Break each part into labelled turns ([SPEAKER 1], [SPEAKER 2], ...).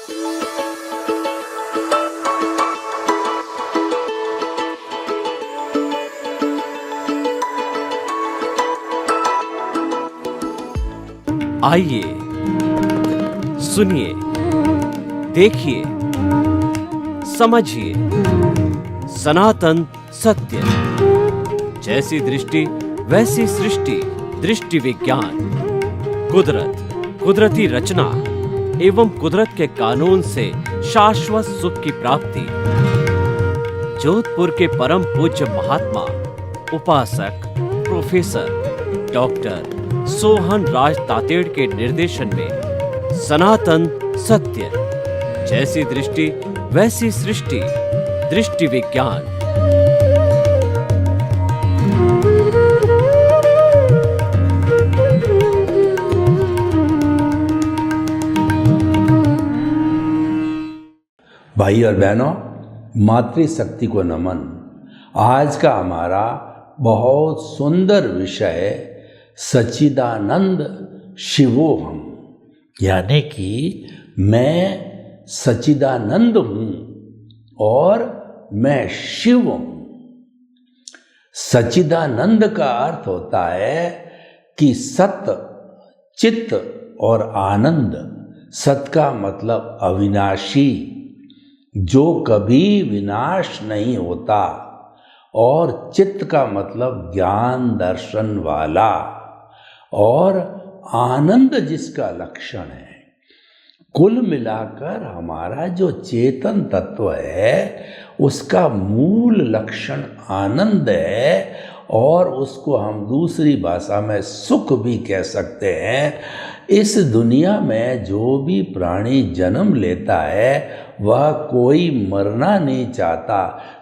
[SPEAKER 1] आइए, सुनिए, देखिए, समझिए सनातन सत्य। जैसी दृष्टि वैसी सृष्टि, दृष्टि विज्ञान। कुदरत, कुदरती रचना एवं कुदरत के कानून से शाश्वत सुख की प्राप्ति। जोधपुर के परम पूज्य महात्मा उपासक प्रोफेसर डॉक्टर सोहन राज तातेड़ के निर्देशन में सनातन सत्य। जैसी दृष्टि वैसी सृष्टि, दृष्टि विज्ञान।
[SPEAKER 2] भाई और बहनों, मातृशक्ति को नमन। आज का हमारा बहुत सुंदर विषय सच्चिदानंद शिवोहम, यानी कि मैं सच्चिदानंद हूं और मैं शिव हूं। सच्चिदानंद का अर्थ होता है कि सत्य, चित्त और आनंद। सत का मतलब अविनाशी, जो कभी विनाश नहीं होता, और चित्त का मतलब ज्ञान दर्शन वाला, और आनंद जिसका लक्षण है। कुल मिलाकर हमारा जो चेतन तत्व है उसका मूल लक्षण आनंद है, और उसको हम दूसरी भाषा में सुख भी कह सकते हैं। इस दुनिया में जो भी प्राणी जन्म लेता है वह कोई मरना नहीं चाहता।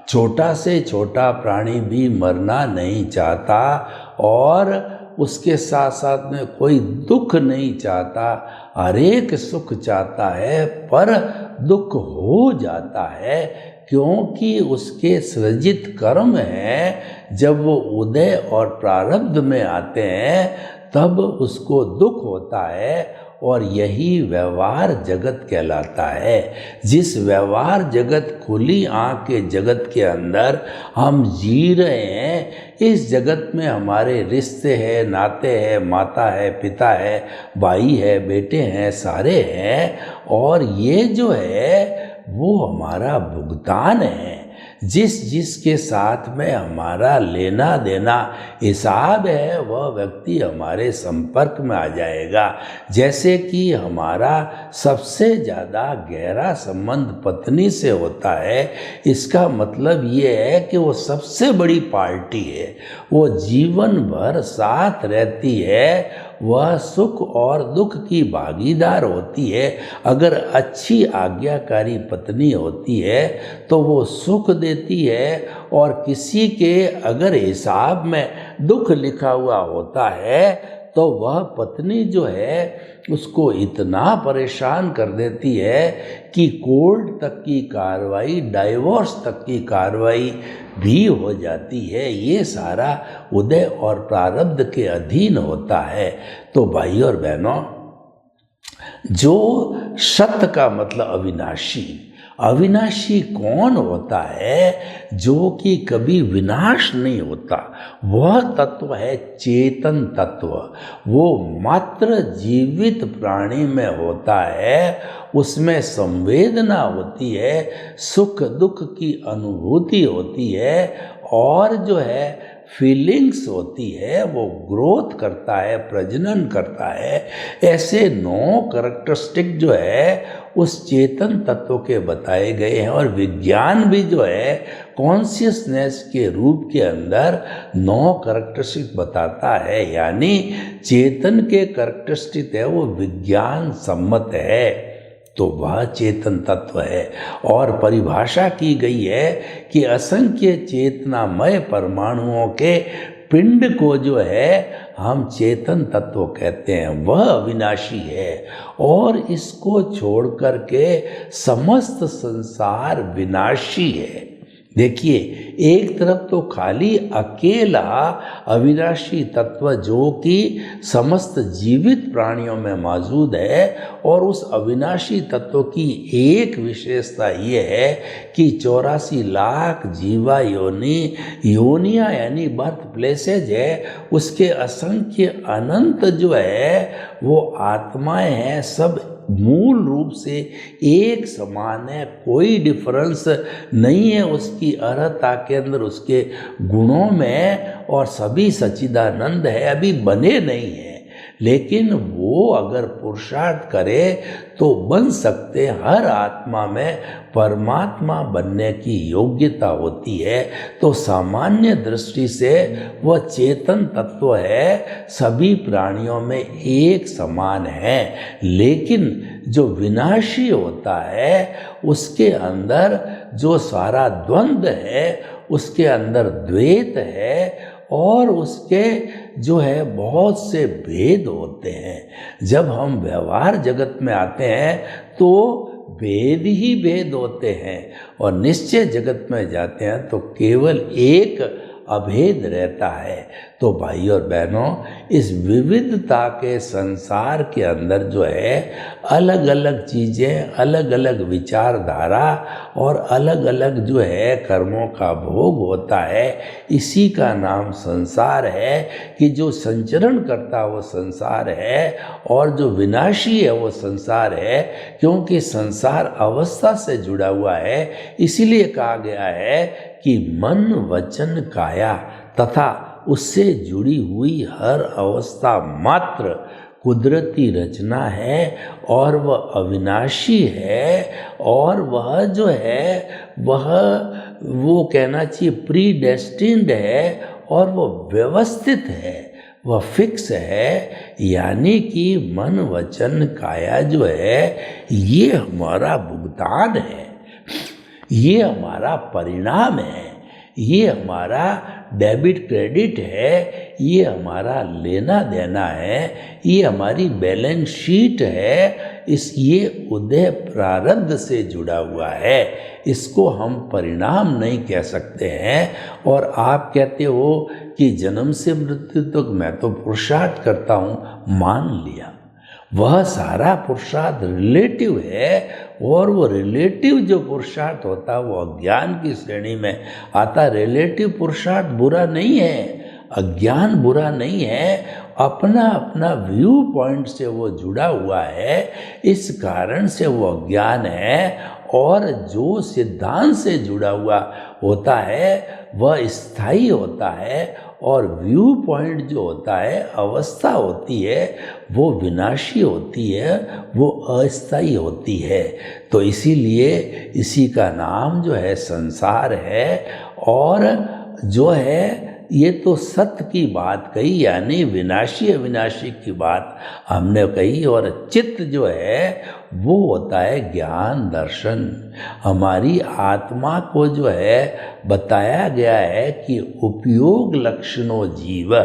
[SPEAKER 2] छोटा से छोटा प्राणी भी मरना नहीं चाहता, और उसके साथ साथ में कोई दुख नहीं चाहता। हर एक सुख चाहता है पर दुख हो जाता है, क्योंकि उसके सृजित कर्म हैं। जब वो उदय और प्रारब्ध में आते हैं तब उसको दुख होता है, और यही व्यवहार जगत कहलाता है। जिस व्यवहार जगत, खुली आँख के जगत के अंदर हम जी रहे हैं, इस जगत में हमारे रिश्ते हैं, नाते हैं, माता है, पिता है, भाई है, बेटे हैं, सारे हैं। और ये जो है वो हमारा भुगतान है। जिसके साथ में हमारा लेना देना हिसाब है वह व्यक्ति हमारे संपर्क में आ जाएगा। जैसे कि हमारा सबसे ज़्यादा गहरा संबंध पत्नी से होता है, इसका मतलब ये है कि वो सबसे बड़ी पार्टी है, वो जीवन भर साथ रहती है, वह सुख और दुख की भागीदार होती है। अगर अच्छी आज्ञाकारी पत्नी होती है तो वो सुख देती है, और किसी के अगर हिसाब में दुख लिखा हुआ होता है तो वह पत्नी जो है उसको इतना परेशान कर देती है कि कोर्ट तक की कार्रवाई, डाइवोर्स तक की कार्रवाई भी हो जाती है। ये सारा उदय और प्रारब्ध के अधीन होता है। तो भाई और बहनों, जो सत्य का मतलब अविनाशी, अविनाशी कौन होता है? जो कि कभी विनाश नहीं होता, वह तत्व है चेतन तत्व। वो मात्र जीवित प्राणी में होता है, उसमें संवेदना होती है, सुख दुख की अनुभूति होती है, और जो है फीलिंग्स होती है, वो ग्रोथ करता है, प्रजनन करता है। ऐसे 9 कैरेक्टरिस्टिक जो है उस चेतन तत्व के बताए गए हैं। और विज्ञान भी जो है कॉन्शियसनेस के रूप के अंदर 9 कैरेक्टरिस्टिक बताता है, यानी चेतन के कैरेक्टरिस्टिक है वो विज्ञान सम्मत है, तो वह चेतन तत्व है। और परिभाषा की गई है कि असंख्य चेतनामय परमाणुओं के पिंड को जो है हम चेतन तत्व कहते हैं, वह अविनाशी है। और इसको छोड़ कर के समस्त संसार विनाशी है। देखिए, एक तरफ तो खाली अकेला अविनाशी तत्व जो कि समस्त जीवित प्राणियों में मौजूद है, और उस अविनाशी तत्व की एक विशेषता ये है कि 84 लाख जीवा योनियाँ यानी बर्थ प्लेसेज है, उसके असंख्य अनंत जो है वो आत्माएं हैं, सब मूल रूप से एक समान है, कोई डिफरेंस नहीं है उसकी अर्हता के अंदर, उसके गुणों में, और सभी सच्चिदानंद है, अभी बने नहीं है। लेकिन वो अगर पुरुषार्थ करे तो बन सकते, हर आत्मा में परमात्मा बनने की योग्यता होती है। तो सामान्य दृष्टि से वह चेतन तत्व है, सभी प्राणियों में एक समान है। लेकिन जो विनाशी होता है उसके अंदर जो सारा द्वंद्व है, उसके अंदर द्वैत है, और उसके जो है बहुत से भेद होते हैं। जब हम व्यवहार जगत में आते हैं तो भेद ही भेद होते हैं, और निश्चय जगत में जाते हैं तो केवल एक अभेद रहता है। तो भाई और बहनों, इस विविधता के संसार के अंदर जो है अलग अलग चीज़ें, अलग अलग विचारधारा और अलग अलग जो है कर्मों का भोग होता है। इसी का नाम संसार है कि जो संचरण करता वो संसार है, और जो विनाशी है वो संसार है। क्योंकि संसार अवस्था से जुड़ा हुआ है, इसीलिए कहा गया है कि मन वचन काया तथा उससे जुड़ी हुई हर अवस्था मात्र कुदरती रचना है, और वह अविनाशी है, और वह जो है वो कहना चाहिए प्री डेस्टिन्ड है, और वह व्यवस्थित है, वह फिक्स है। यानी कि मन वचन काया जो है ये हमारा भुगतान है, ये हमारा परिणाम है, ये हमारा डेबिट क्रेडिट है, ये हमारा लेना देना है, ये हमारी बैलेंस शीट है। ये उदय प्रारब्ध से जुड़ा हुआ है, इसको हम परिणाम नहीं कह सकते हैं। और आप कहते हो कि जन्म से मृत्यु तक मैं तो पुरुषार्थ करता हूँ, मान लिया, वह सारा पुरुषार्थ रिलेटिव है, और वो रिलेटिव जो पुरुषार्थ होता है वो अज्ञान की श्रेणी में आता। रिलेटिव पुरुषार्थ बुरा नहीं है, अज्ञान बुरा नहीं है, अपना अपना व्यू पॉइंट से वो जुड़ा हुआ है, इस कारण से वो अज्ञान है। और जो सिद्धांत से जुड़ा हुआ होता है वह स्थायी होता है, और व्यू पॉइंट जो होता है, अवस्था होती है, वो विनाशी होती है, वो अस्थायी होती है। तो इसीलिए इसी का नाम जो है संसार है। और जो है ये तो सत्य की बात कही, यानी विनाशी अविनाशी की बात हमने कही। और चित्त जो है वो होता है ज्ञान दर्शन। हमारी आत्मा को जो है बताया गया है कि उपयोग लक्षणों जीव,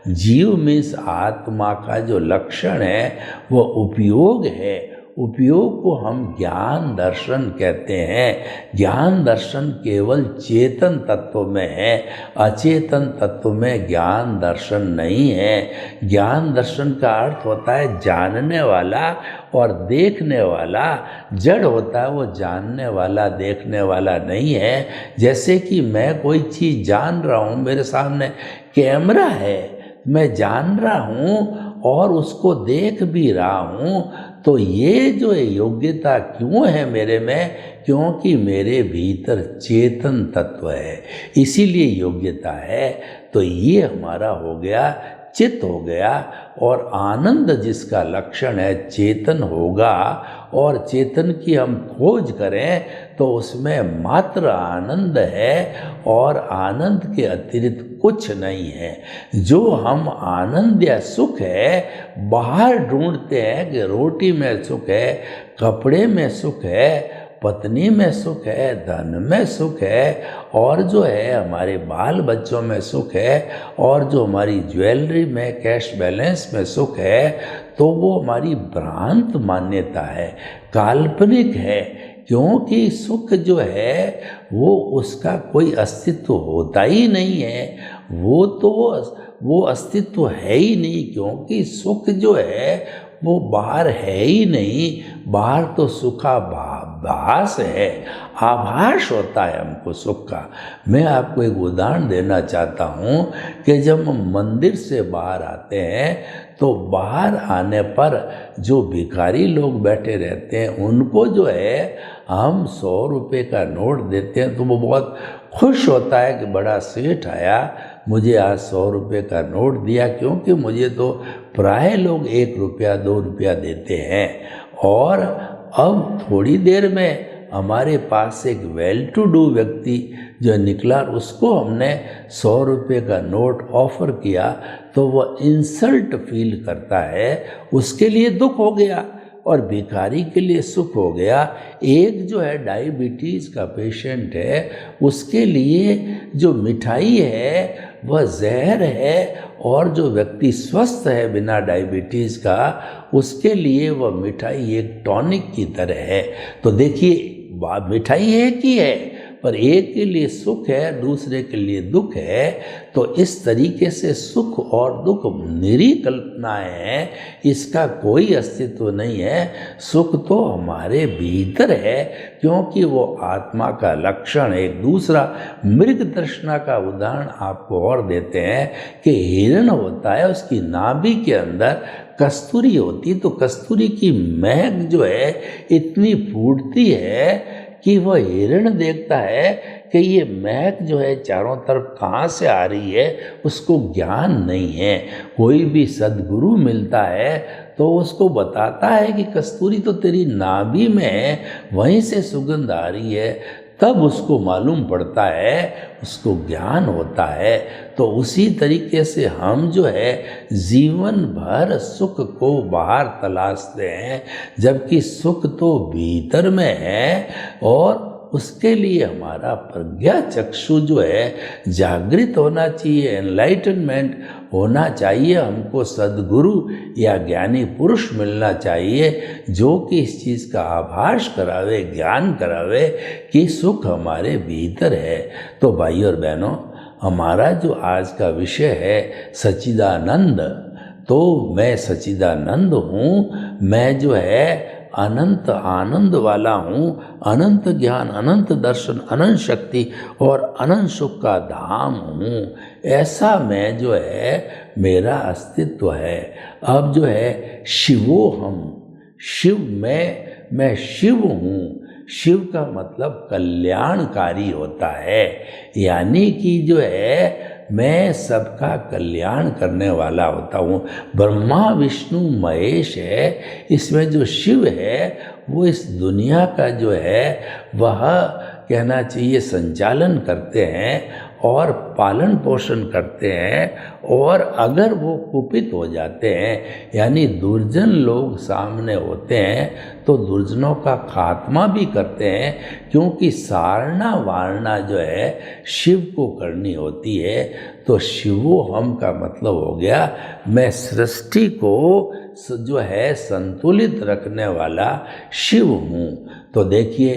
[SPEAKER 2] जीव मीन्स आत्मा का जो लक्षण है वो उपयोग है। उपयोग को हम ज्ञान दर्शन कहते हैं। ज्ञान दर्शन केवल चेतन तत्व में है, अचेतन तत्व में ज्ञान दर्शन नहीं है। ज्ञान दर्शन का अर्थ होता है जानने वाला और देखने वाला। जड़ होता है वो जानने वाला देखने वाला नहीं है। जैसे कि मैं कोई चीज़ जान रहा हूँ, मेरे सामने कैमरा है, मैं जान रहा हूँ और उसको देख भी रहा हूँ, तो ये जो योग्यता क्यों है मेरे में? क्योंकि मेरे भीतर चेतन तत्व है, इसीलिए योग्यता है। तो ये हमारा हो गया, चित्त हो गया। और आनंद जिसका लक्षण है चेतन होगा, और चेतन की हम खोज करें तो उसमें मात्र आनंद है, और आनंद के अतिरिक्त कुछ नहीं है। जो हम आनंद या सुख है बाहर ढूंढते हैं कि रोटी में सुख है, कपड़े में सुख है, पत्नी में सुख है, धन में सुख है, और जो है हमारे बाल बच्चों में सुख है, और जो हमारी ज्वेलरी में, कैश बैलेंस में सुख है, तो वो हमारी भ्रांत मान्यता है, काल्पनिक है। क्योंकि सुख जो है वो उसका कोई अस्तित्व होता ही नहीं है, वो अस्तित्व है ही नहीं, क्योंकि सुख जो है वो बाहर है ही नहीं। बाहर तो सुखाभास है, आभास होता है हमको सुख का। मैं आपको एक उदाहरण देना चाहता हूँ कि जब हम मंदिर से बाहर आते हैं तो बाहर आने पर जो भिखारी लोग बैठे रहते हैं उनको जो है हम 100 रुपये का नोट देते हैं तो वो बहुत खुश होता है कि बड़ा सेठ आया, मुझे आज 100 रुपये का नोट दिया, क्योंकि मुझे तो प्राय लोग 1 रुपया 2 रुपया देते हैं। और अब थोड़ी देर में हमारे पास एक वेल टू डू व्यक्ति जो निकला, उसको हमने 100 रुपये का नोट ऑफर किया तो वह इंसल्ट फील करता है, उसके लिए दुख हो गया और भिखारी के लिए सुख हो गया। एक जो है डायबिटीज़ का पेशेंट है, उसके लिए जो मिठाई है वह जहर है, और जो व्यक्ति स्वस्थ है बिना डायबिटीज़ का, उसके लिए वह मिठाई एक टॉनिक की तरह है। तो देखिए मिठाई एक ही है, पर एक के लिए सुख है, दूसरे के लिए दुख है। तो इस तरीके से सुख और दुख निरी कल्पनाएं हैं, इसका कोई अस्तित्व नहीं है। सुख तो हमारे भीतर है, क्योंकि वो आत्मा का लक्षण। एक दूसरा मृग तृष्णा का उदाहरण आपको और देते हैं कि हिरण होता है, उसकी नाभि के अंदर कस्तूरी होती, तो कस्तूरी की महक जो है इतनी फूटती है कि वह हिरण देखता है कि ये महक जो है चारों तरफ कहाँ से आ रही है, उसको ज्ञान नहीं है। कोई भी सद्गुरु मिलता है तो उसको बताता है कि कस्तूरी तो तेरी नाभि में है, वहीं से सुगंध आ रही है, तब उसको मालूम पड़ता है, उसको ज्ञान होता है। तो उसी तरीके से हम जो है जीवन भर सुख को बाहर तलाशते हैं, जबकि सुख तो भीतर में है, और उसके लिए हमारा प्रज्ञा चक्षु जो है जागृत होना चाहिए, एनलाइटनमेंट होना चाहिए। हमको सद्गुरु या ज्ञानी पुरुष मिलना चाहिए जो कि इस चीज़ का आभास करावे, ज्ञान करावे कि सुख हमारे भीतर है। तो भाई और बहनों, हमारा जो आज का विषय है सच्चिदानंद, तो मैं सच्चिदानंद हूँ, मैं जो है अनंत आनंद वाला हूँ, अनंत ज्ञान, अनंत दर्शन, अनंत शक्ति और अनंत सुख का धाम हूँ। ऐसा मैं जो है मेरा अस्तित्व है। अब जो है शिवो हम, शिव मैं शिव हूँ। शिव का मतलब कल्याणकारी होता है, यानी कि जो है मैं सबका कल्याण करने वाला होता हूँ। ब्रह्मा विष्णु महेश है, इसमें जो शिव है वो इस दुनिया का जो है वह कहना चाहिए संचालन करते हैं और पालन पोषण करते हैं। और अगर वो कुपित हो जाते हैं, यानी दुर्जन लोग सामने होते हैं, तो दुर्जनों का खात्मा भी करते हैं, क्योंकि सारना वारना जो है शिव को करनी होती है। तो शिवो हम का मतलब हो गया मैं सृष्टि को जो है संतुलित रखने वाला शिव हूँ। तो देखिए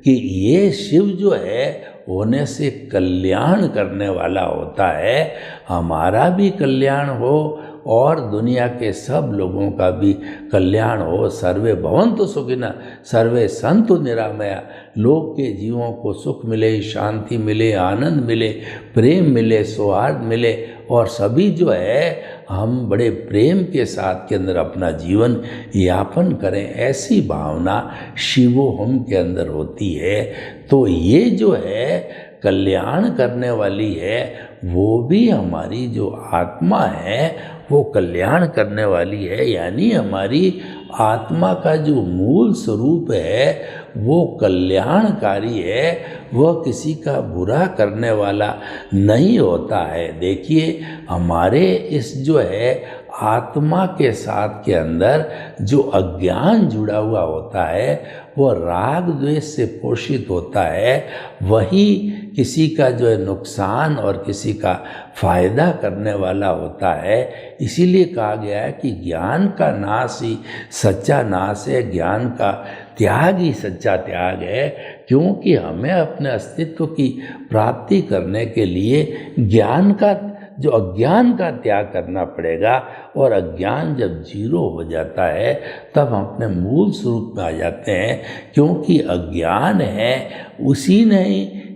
[SPEAKER 2] कि ये शिव जो है होने से कल्याण करने वाला होता है, हमारा भी कल्याण हो और दुनिया के सब लोगों का भी कल्याण हो। सर्वे भवन्तु सुखिनः सर्वे सन्तु निरामया। लोक के जीवों को सुख मिले, शांति मिले, आनंद मिले, प्रेम मिले, सौहार्द मिले, और सभी जो है हम बड़े प्रेम के साथ के अंदर अपना जीवन यापन करें, ऐसी भावना शिवोहम के अंदर होती है। तो ये जो है कल्याण करने वाली है, वो भी हमारी जो आत्मा है वो कल्याण करने वाली है। यानी हमारी आत्मा का जो मूल स्वरूप है वो कल्याणकारी है, वह किसी का बुरा करने वाला नहीं होता है। देखिए हमारे इस जो है आत्मा के साथ के अंदर जो अज्ञान जुड़ा हुआ होता है, वो राग द्वेष से पोषित होता है, वही किसी का जो है नुकसान और किसी का फायदा करने वाला होता है। इसीलिए कहा गया है कि ज्ञान का नाश ही सच्चा नाश है, ज्ञान का त्याग ही सच्चा त्याग है। क्योंकि हमें अपने अस्तित्व की प्राप्ति करने के लिए ज्ञान का जो अज्ञान का त्याग करना पड़ेगा, और अज्ञान जब जीरो हो जाता है तब हम अपने मूल स्वरूप में आ जाते हैं। क्योंकि अज्ञान है, उसी ने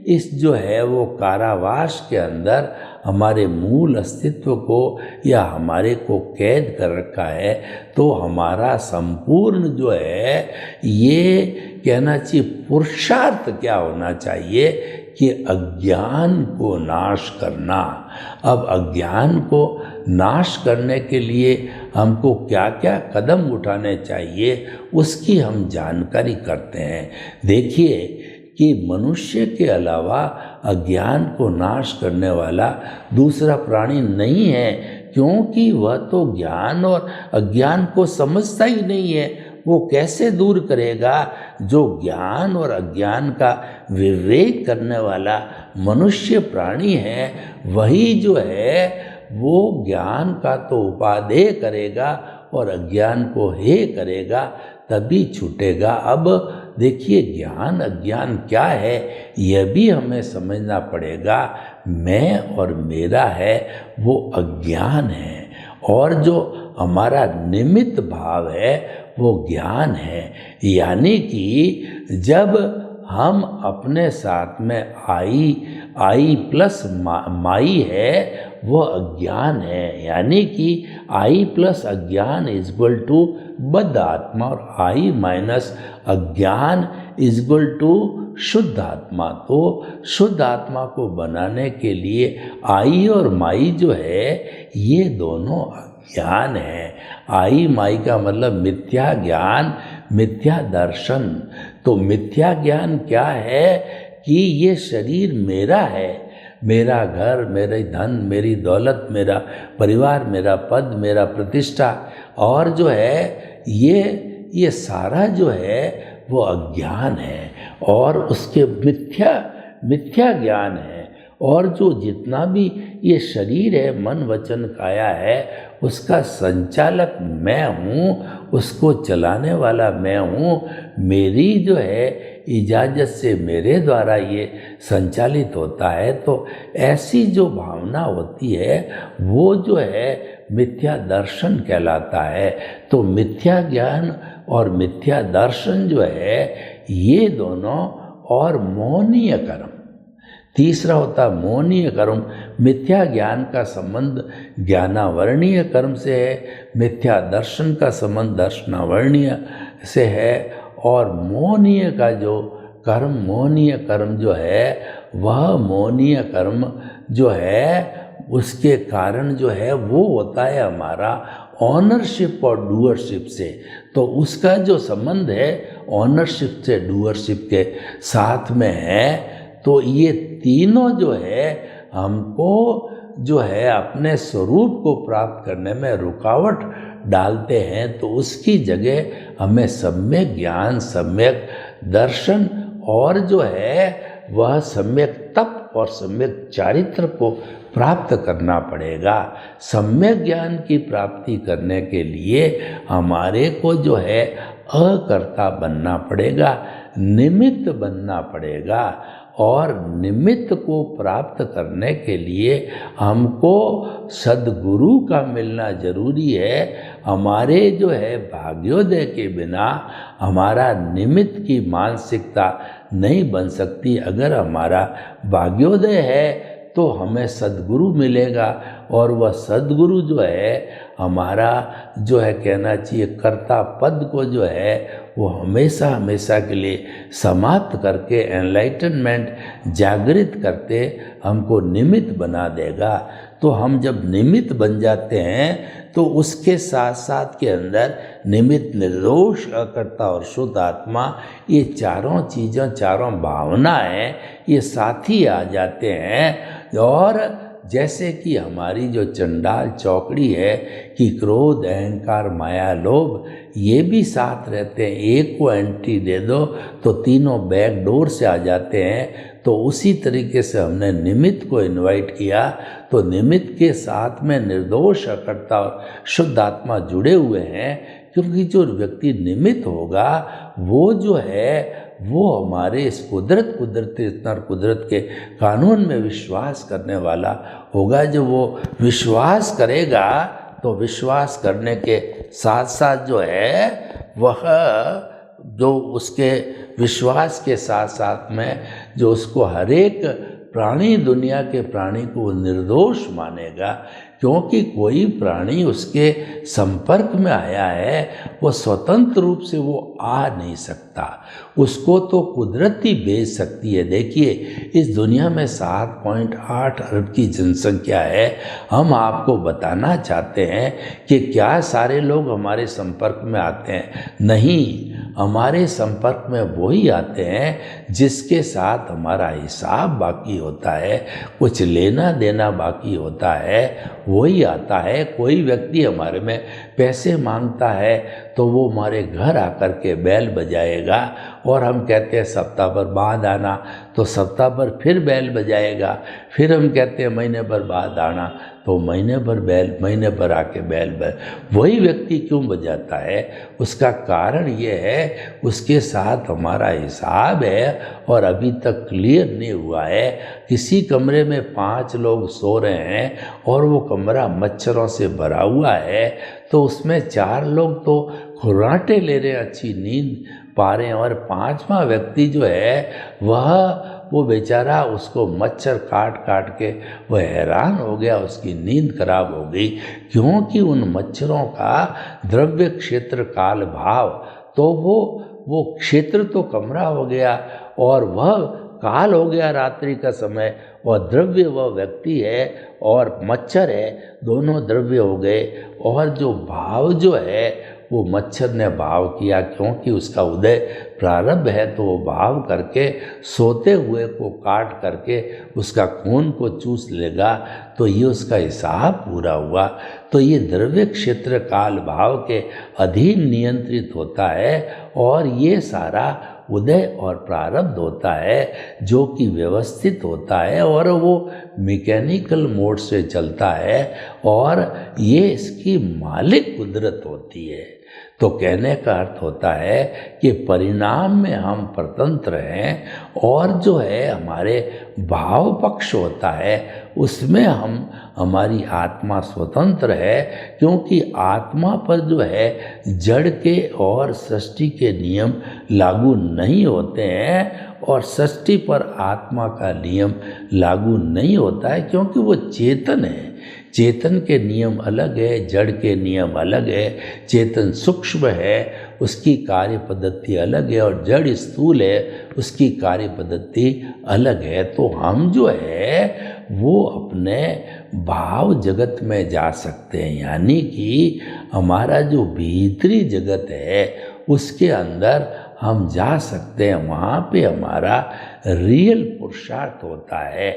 [SPEAKER 2] इस जो है वो कारावास के अंदर हमारे मूल अस्तित्व को या हमारे को कैद कर रखा है। तो हमारा संपूर्ण जो है ये कहना चाहिए पुरुषार्थ क्या होना चाहिए कि अज्ञान को नाश करना। अब अज्ञान को नाश करने के लिए हमको क्या क्या कदम उठाने चाहिए, उसकी हम जानकारी करते हैं। देखिए कि मनुष्य के अलावा अज्ञान को नाश करने वाला दूसरा प्राणी नहीं है, क्योंकि वह तो ज्ञान और अज्ञान को समझता ही नहीं है। वो कैसे दूर करेगा? जो ज्ञान और अज्ञान का विवेक करने वाला मनुष्य प्राणी है, वही जो है वो ज्ञान का तो उपादेय करेगा और अज्ञान को हे करेगा, तभी छूटेगा। अब देखिए ज्ञान अज्ञान क्या है, यह भी हमें समझना पड़ेगा। मैं और मेरा है वो अज्ञान है, और जो हमारा निमित्त भाव है वो ज्ञान है। यानी कि जब हम अपने साथ में आई प्लस माई है, वो अज्ञान है। यानी कि आई प्लस अज्ञान इज इक्वल टू बद्ध आत्मा, और आई माइनस अज्ञान इज इक्वल टू शुद्ध आत्मा। तो शुद्ध आत्मा को बनाने के लिए आई और माई जो है ये दोनों अज्ञान है। आई माई का मतलब मिथ्या ज्ञान, मिथ्या दर्शन। तो मिथ्या ज्ञान क्या है कि ये शरीर मेरा है, मेरा घर, मेरे धन, मेरी दौलत, मेरा परिवार, मेरा पद, मेरा प्रतिष्ठा, और जो है ये सारा जो है वो अज्ञान है और उसके मिथ्या ज्ञान है। और जो जितना भी ये शरीर है, मन वचन काया है, उसका संचालक मैं हूँ, उसको चलाने वाला मैं हूँ। मेरी जो है इजाज़त से मेरे द्वारा ये संचालित होता है। तो ऐसी जो भावना होती है वो जो है मिथ्या दर्शन कहलाता है। तो मिथ्या ज्ञान और मिथ्या दर्शन जो है ये दोनों, और मोहनीय कर्म तीसरा होता मोहनीय कर्म। मिथ्या ज्ञान का संबंध ज्ञानावर्णीय कर्म से है, मिथ्या दर्शन का संबंध दर्शनावर्णीय से है, और मोहनीय का जो कर्म, मोहनीय कर्म जो है वह मोहनीय कर्म जो है उसके कारण जो है वो होता है हमारा ऑनरशिप और डूअरशिप से। तो उसका जो संबंध है ऑनरशिप से डूअरशिप के साथ में है। तो ये तीनों जो है हमको जो है अपने स्वरूप को प्राप्त करने में रुकावट डालते हैं। तो उसकी जगह हमें सम्यक ज्ञान, सम्यक दर्शन और जो है वह सम्यक तप और सम्यक चारित्र को प्राप्त करना पड़ेगा। सम्यक ज्ञान की प्राप्ति करने के लिए हमारे को जो है अकर्ता बनना पड़ेगा, निमित्त बनना पड़ेगा। और निमित्त को प्राप्त करने के लिए हमको सद्गुरु का मिलना जरूरी है। हमारे जो है भाग्योदय के बिना हमारा निमित्त की मानसिकता नहीं बन सकती। अगर हमारा भाग्योदय है तो हमें सद्गुरु मिलेगा, और वह सद्गुरु जो है हमारा जो है कहना चाहिए कर्ता पद को जो है वो हमेशा हमेशा के लिए समाप्त करके एनलाइटनमेंट जागृत करते हमको निमित्त बना देगा। तो हम जब निमित्त बन जाते हैं तो उसके साथ साथ के अंदर निमित्त, निर्दोष, अकर्ता और शुद्ध आत्मा, ये चारों चीज़ें, चारों भावनाएं ये साथ ही आ जाते हैं। और जैसे कि हमारी जो चंडाल चौकड़ी है कि क्रोध, अहंकार, माया, लोभ, ये भी साथ रहते हैं। एक को एंट्री दे दो तो तीनों बैक डोर से आ जाते हैं। तो उसी तरीके से हमने निमित्त को इनवाइट किया, तो निमित्त के साथ में निर्दोष, अकर्ता और शुद्ध आत्मा जुड़े हुए हैं। क्योंकि जो व्यक्ति निमित्त होगा वो जो है वो हमारे इस कुदरत के कानून में विश्वास करने वाला होगा। जो वो विश्वास करेगा तो विश्वास करने के साथ साथ जो है वह जो उसके विश्वास के साथ साथ में जो उसको हर एक प्राणी, दुनिया के प्राणी को वो निर्दोष मानेगा। क्योंकि कोई प्राणी उसके संपर्क में आया है वो स्वतंत्र रूप से वो आ नहीं सकता, उसको तो कुदरत ही भेज सकती है। देखिए इस दुनिया में 7.8 अरब की जनसंख्या है। हम आपको बताना चाहते हैं कि क्या सारे लोग हमारे संपर्क में आते हैं? नहीं, हमारे संपर्क में वही आते हैं जिसके साथ हमारा हिसाब बाकी होता है, कुछ लेना देना बाकी होता है, वही आता है। कोई व्यक्ति हमारे में पैसे मांगता है तो वो हमारे घर आकर के बैल बजाएगा और हम कहते हैं सप्ताह भर बाद आना, तो सप्ताह भर फिर बैल बजाएगा। फिर हम कहते हैं महीने भर बाद आना, तो महीने भर आके बैल वही व्यक्ति क्यों बजाता है? उसका कारण ये है उसके साथ हमारा हिसाब है और अभी तक क्लियर नहीं हुआ है। किसी कमरे में 5 लोग सो रहे हैं और वो कमरा मच्छरों से भरा हुआ है, तो उसमें 4 लोग तो खुर्राटे ले रहे हैं, अच्छी नींद पा रहे हैं, और 5वां व्यक्ति जो है वो बेचारा, उसको मच्छर काट काट के वह हैरान हो गया, उसकी नींद खराब हो गई। क्योंकि उन मच्छरों का द्रव्य क्षेत्र काल भाव, तो वो क्षेत्र तो कमरा हो गया और वह काल हो गया रात्रि का समय, और द्रव्य वह व्यक्ति है और मच्छर है, दोनों द्रव्य हो गए। और जो भाव जो है वो मच्छर ने भाव किया, क्योंकि उसका उदय प्रारंभ है, तो वो भाव करके सोते हुए को काट करके उसका खून को चूस लेगा, तो ये उसका हिसाब पूरा हुआ। तो ये द्रव्य क्षेत्र काल भाव के अधीन नियंत्रित होता है और ये सारा उदय और प्रारब्ध होता है जो कि व्यवस्थित होता है और वो मैकेनिकल मोड से चलता है और ये इसकी मालिक कुदरत होती है। तो कहने का अर्थ होता है कि परिणाम में हम स्वतंत्र हैं और जो है हमारे भाव पक्ष होता है उसमें हमारी आत्मा स्वतंत्र है, क्योंकि आत्मा पर जो है जड़ के और सृष्टि के नियम लागू नहीं होते हैं और सृष्टि पर आत्मा का नियम लागू नहीं होता है, क्योंकि वो चेतन है। चेतन के नियम अलग है, जड़ के नियम अलग है। चेतन सूक्ष्म है, उसकी कार्य पद्धति अलग है, और जड़ स्थूल है, उसकी कार्य पद्धति अलग है। तो हम जो है वो अपने भाव जगत में जा सकते हैं, यानी कि हमारा जो भीतरी जगत है उसके अंदर हम जा सकते हैं। वहाँ पे हमारा रियल पुरुषार्थ होता है,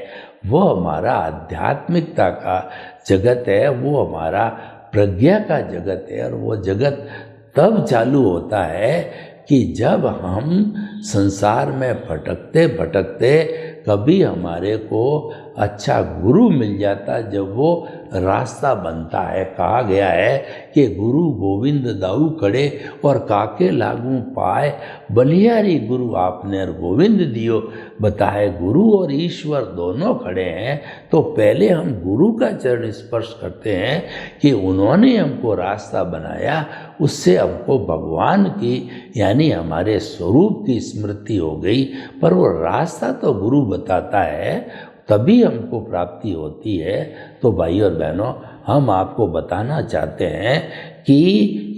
[SPEAKER 2] वो हमारा आध्यात्मिकता का जगत है, वो हमारा प्रज्ञा का जगत है। और वो जगत तब चालू होता है कि जब हम संसार में भटकते भटकते कभी हमारे को अच्छा गुरु मिल जाता, जब वो रास्ता बनता है। कहा गया है कि गुरु गोविंद दाऊ खड़े और काके लागू पाए, बलिहारी गुरु आपने और गोविंद दियो बताए। गुरु और ईश्वर दोनों खड़े हैं, तो पहले हम गुरु का चरण स्पर्श करते हैं कि उन्होंने हमको रास्ता बनाया, उससे हमको भगवान की यानी हमारे स्वरूप की स्मृति हो गई। पर वो रास्ता तो गुरु बताता है, तभी हमको प्राप्ति होती है। तो भाई और बहनों, हम आपको बताना चाहते हैं कि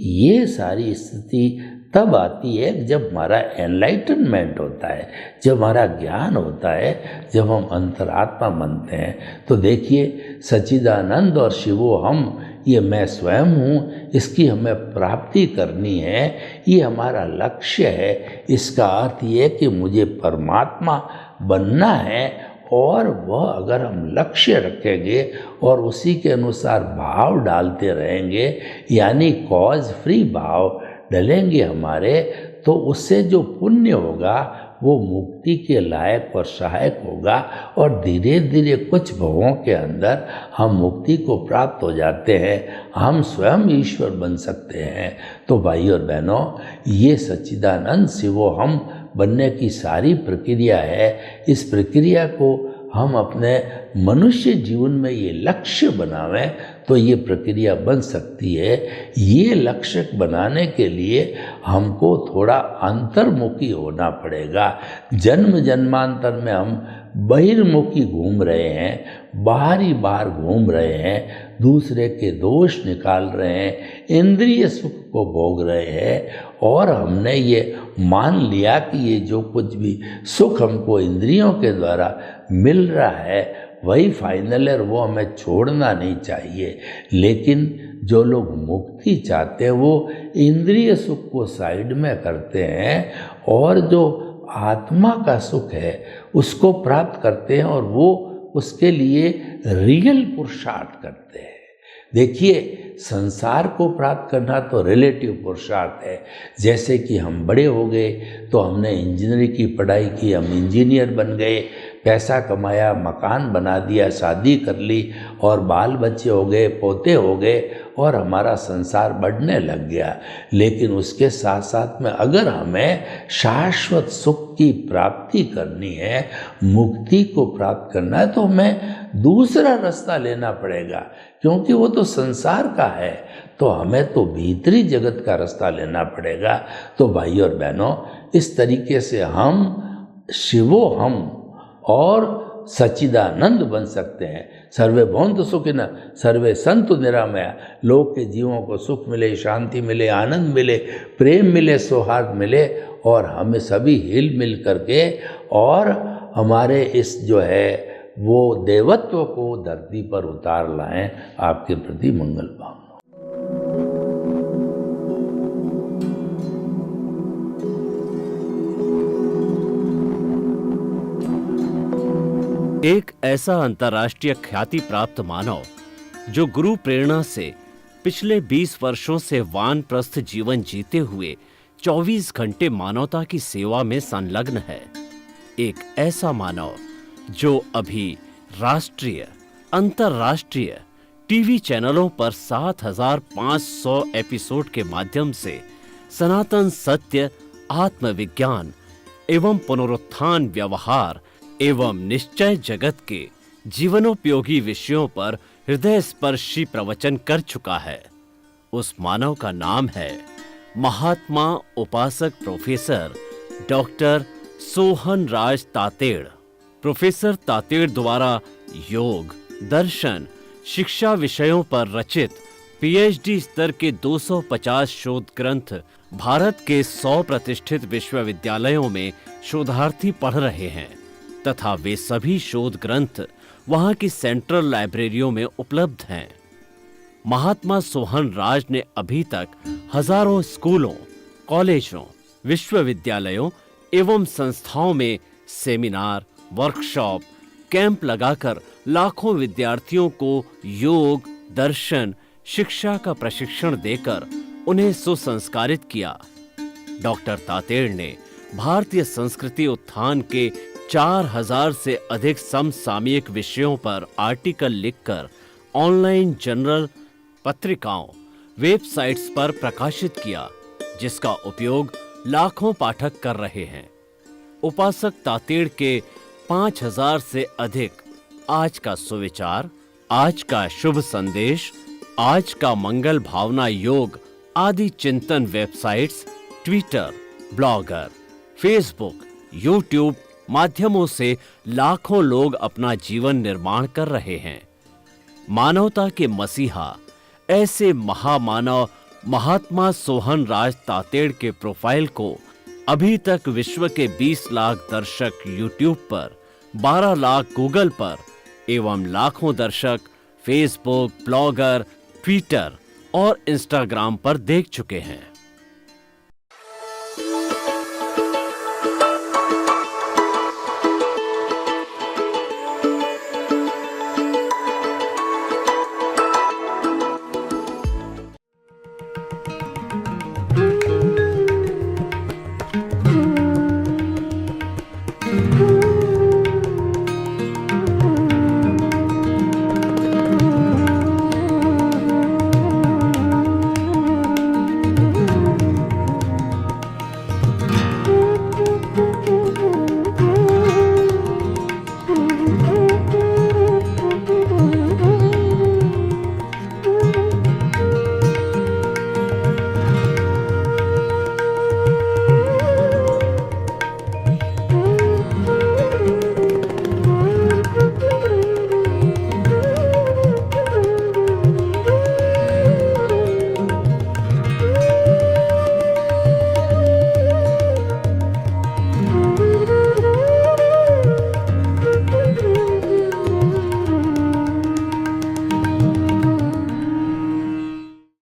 [SPEAKER 2] ये सारी स्थिति तब आती है जब हमारा एनलाइटनमेंट होता है, जब हमारा ज्ञान होता है, जब हम अंतरात्मा बनते हैं। तो देखिए, सच्चिदानंद और शिवो हम, ये मैं स्वयं हूँ, इसकी हमें प्राप्ति करनी है, ये हमारा लक्ष्य है। इसका अर्थ ये है कि मुझे परमात्मा बनना है और वह अगर हम लक्ष्य रखेंगे और उसी के अनुसार भाव डालते रहेंगे, यानी कॉज फ्री भाव डलेंगे हमारे, तो उससे जो पुण्य होगा वो मुक्ति के लायक और सहायक होगा और धीरे धीरे कुछ भवों के अंदर हम मुक्ति को प्राप्त हो जाते हैं, हम स्वयं ईश्वर बन सकते हैं। तो भाई और बहनों, ये सच्चिदानंद शिवो हम बनने की सारी प्रक्रिया है। इस प्रक्रिया को हम अपने मनुष्य जीवन में ये लक्ष्य बनावें तो ये प्रक्रिया बन सकती है। ये लक्ष्य बनाने के लिए हमको थोड़ा अंतर्मुखी होना पड़ेगा। जन्म जन्मांतर में हम बहिर्मुखी घूम रहे हैं, बाहरी बाहर घूम रहे हैं, दूसरे के दोष निकाल रहे हैं, इंद्रिय सुख को भोग रहे हैं और हमने ये मान लिया कि ये जो कुछ भी सुख हमको इंद्रियों के द्वारा मिल रहा है वही फाइनल है और वो हमें छोड़ना नहीं चाहिए। लेकिन जो लोग मुक्ति चाहते हैं वो इंद्रिय सुख को साइड में करते हैं और जो आत्मा का सुख है उसको प्राप्त करते हैं और वो उसके लिए रियल पुरुषार्थ करते हैं। देखिए, संसार को प्राप्त करना तो रिलेटिव पुरुषार्थ है। जैसे कि हम बड़े हो गए तो हमने इंजीनियरिंग की पढ़ाई की, हम इंजीनियर बन गए, पैसा कमाया, मकान बना दिया, शादी कर ली और बाल बच्चे हो गए, पोते हो गए और हमारा संसार बढ़ने लग गया। लेकिन उसके साथ साथ में अगर हमें शाश्वत सुख की प्राप्ति करनी है, मुक्ति को प्राप्त करना है, तो हमें दूसरा रास्ता लेना पड़ेगा, क्योंकि वो तो संसार का है। तो हमें तो भीतरी जगत का रास्ता लेना पड़ेगा। तो भाई और बहनों, इस तरीके से हम शिवो हम और सच्चिदानंद बन सकते हैं। सर्वे भवन्तु सुखिनः, सर्वे सन्तु निरामया। लोक के जीवों को सुख मिले, शांति मिले, आनंद मिले, प्रेम मिले, सौहार्द मिले और हमें सभी हिल मिल करके और हमारे इस जो है वो देवत्व को धरती पर उतार लाएं। आपके प्रति मंगल भावना।
[SPEAKER 1] एक ऐसा अंतर्राष्ट्रीय ख्याति प्राप्त मानव जो गुरु प्रेरणा से पिछले 20 वर्षों से वानप्रस्थ जीवन जीते हुए 24 घंटे मानवता की सेवा में संलग्न है। एक ऐसा मानव जो अभी राष्ट्रीय, अंतर्राष्ट्रीय टीवी चैनलों पर 7,500 एपिसोड के माध्यम से सनातन सत्य, आत्मविज्ञान एवं पुनरुत्थान, व्यवहार एवं निश्चय जगत के जीवनोपयोगी विषयों पर हृदय स्पर्शी प्रवचन कर चुका है। उस मानव का नाम है महात्मा उपासक प्रोफेसर डॉक्टर सोहन राज तातेड़। प्रोफेसर तातेड़ द्वारा योग, दर्शन, शिक्षा विषयों पर रचित पीएचडी स्तर के 250 शोध ग्रंथ भारत के 100 प्रतिष्ठित विश्वविद्यालयों में शोधार्थी पढ़ रहे हैं तथा वे सभी शोध ग्रंथ वहां की सेंट्रल लाइब्रेरियों में उपलब्ध हैं। महात्मा सोहन राज ने अभी तक हजारों स्कूलों, कॉलेजों, विश्वविद्यालयों एवं संस्थाओं में सेमिनार, वर्कशॉप, कैंप लगाकर लाखों विद्यार्थियों को योग, दर्शन, शिक्षा का प्रशिक्षण देकर उन्हें सुसंस्कारित किया। डॉक्टर तातेड़ ने भारतीय संस्कृति उत्थान के 4000 से अधिक समसामयिक विषयों पर आर्टिकल लिखकर ऑनलाइन जर्नल, पत्रिकाओं, वेबसाइट्स पर प्रकाशित किया, जिसका उपयोग लाखों पाठक कर रहे हैं। उपासक तातेड़ के 5000 से अधिक आज का सुविचार, आज का शुभ संदेश, आज का मंगल भावना योग आदि चिंतन websites, Twitter, blogger, Facebook, YouTube माध्यमों से लाखों लोग अपना जीवन निर्माण कर रहे हैं। मानवता के मसीहा ऐसे महामानव महात्मा सोहन राज तातेड़ के प्रोफाइल को अभी तक विश्व के 20 लाख दर्शक यूट्यूब पर, 12 लाख गूगल पर एवं लाखों दर्शक फेसबुक, ब्लॉगर, ट्विटर और इंस्टाग्राम पर देख चुके हैं।